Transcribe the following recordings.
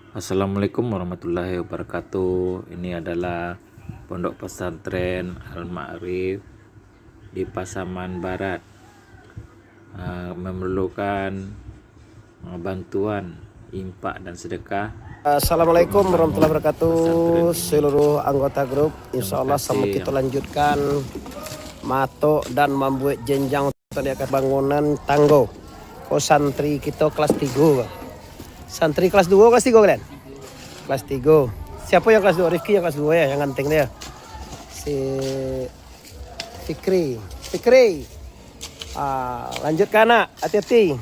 Assalamualaikum warahmatullahi wabarakatuh. Ini adalah Pondok Pesantren Al-Ma'rif di Pasaman Barat. Memerlukan bantuan infak dan sedekah. Assalamualaikum warahmatullahi wabarakatuh. Seluruh anggota grup, insya Allah sama kita lanjutkan matok dan membuat jenjang untuk bangunan tanggo. Santri kita kelas 3. Santri kelas 2 kelas 3 kalian? Kelas 3. Siapa yang kelas 2? Rifki yang kelas 2 ya, yang ganteng dia. Si Fikri. Lanjutkan nak, hati-hati.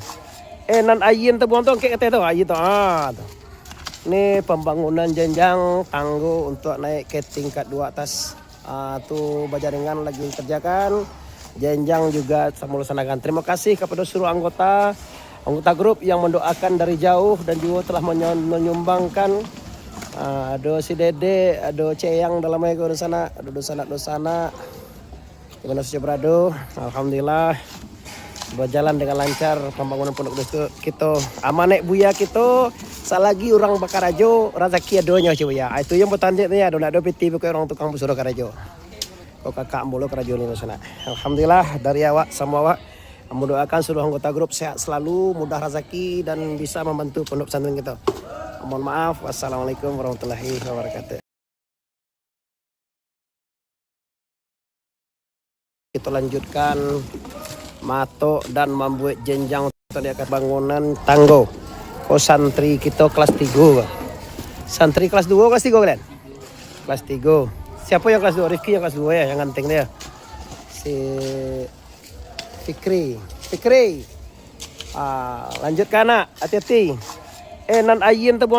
Nan ayin tu buang tu kek kata tu, ayin tu. Ini pembangunan jenjang tanggo untuk naik ke tingkat 2 atas. Tu bajaringan lagi kerjakan. Jenjang juga sama laksanakan. Terima kasih kepada seluruh anggota grup yang mendoakan dari jauh dan juga telah menyumbangkan. Ada si Dede, ada Ceyang dalam ego di sana, ada dosana. Gimana saja berado? Alhamdulillah berjalan dengan lancar pembangunan pondok kita. Amanek buya kita, selagi orang Bakarajo rezeki adonya cuy ya. Itu yang bertandingnya ada piti bukan orang tukang busur Karajo. Kok kakak mulu Karajo ini sana. Alhamdulillah dari awak sama awak mendoakan seluruh anggota grup sehat selalu, mudah rezeki dan bisa membantu pondok pesantren kita. Mohon maaf. Wassalamualaikum warahmatullahi wabarakatuh. Kita lanjutkan matok dan membuat jenjang untuk bangunan tanggo. Santri kita kelas 3. Santri kelas 2 kelas 3 kalian? Kelas 3. Siapa yang kelas 2? Rifki yang kelas 2 ya, yang ganteng dia. Si Fikri. Lanjutkan nak, hati-hati. Nan ayin tu buang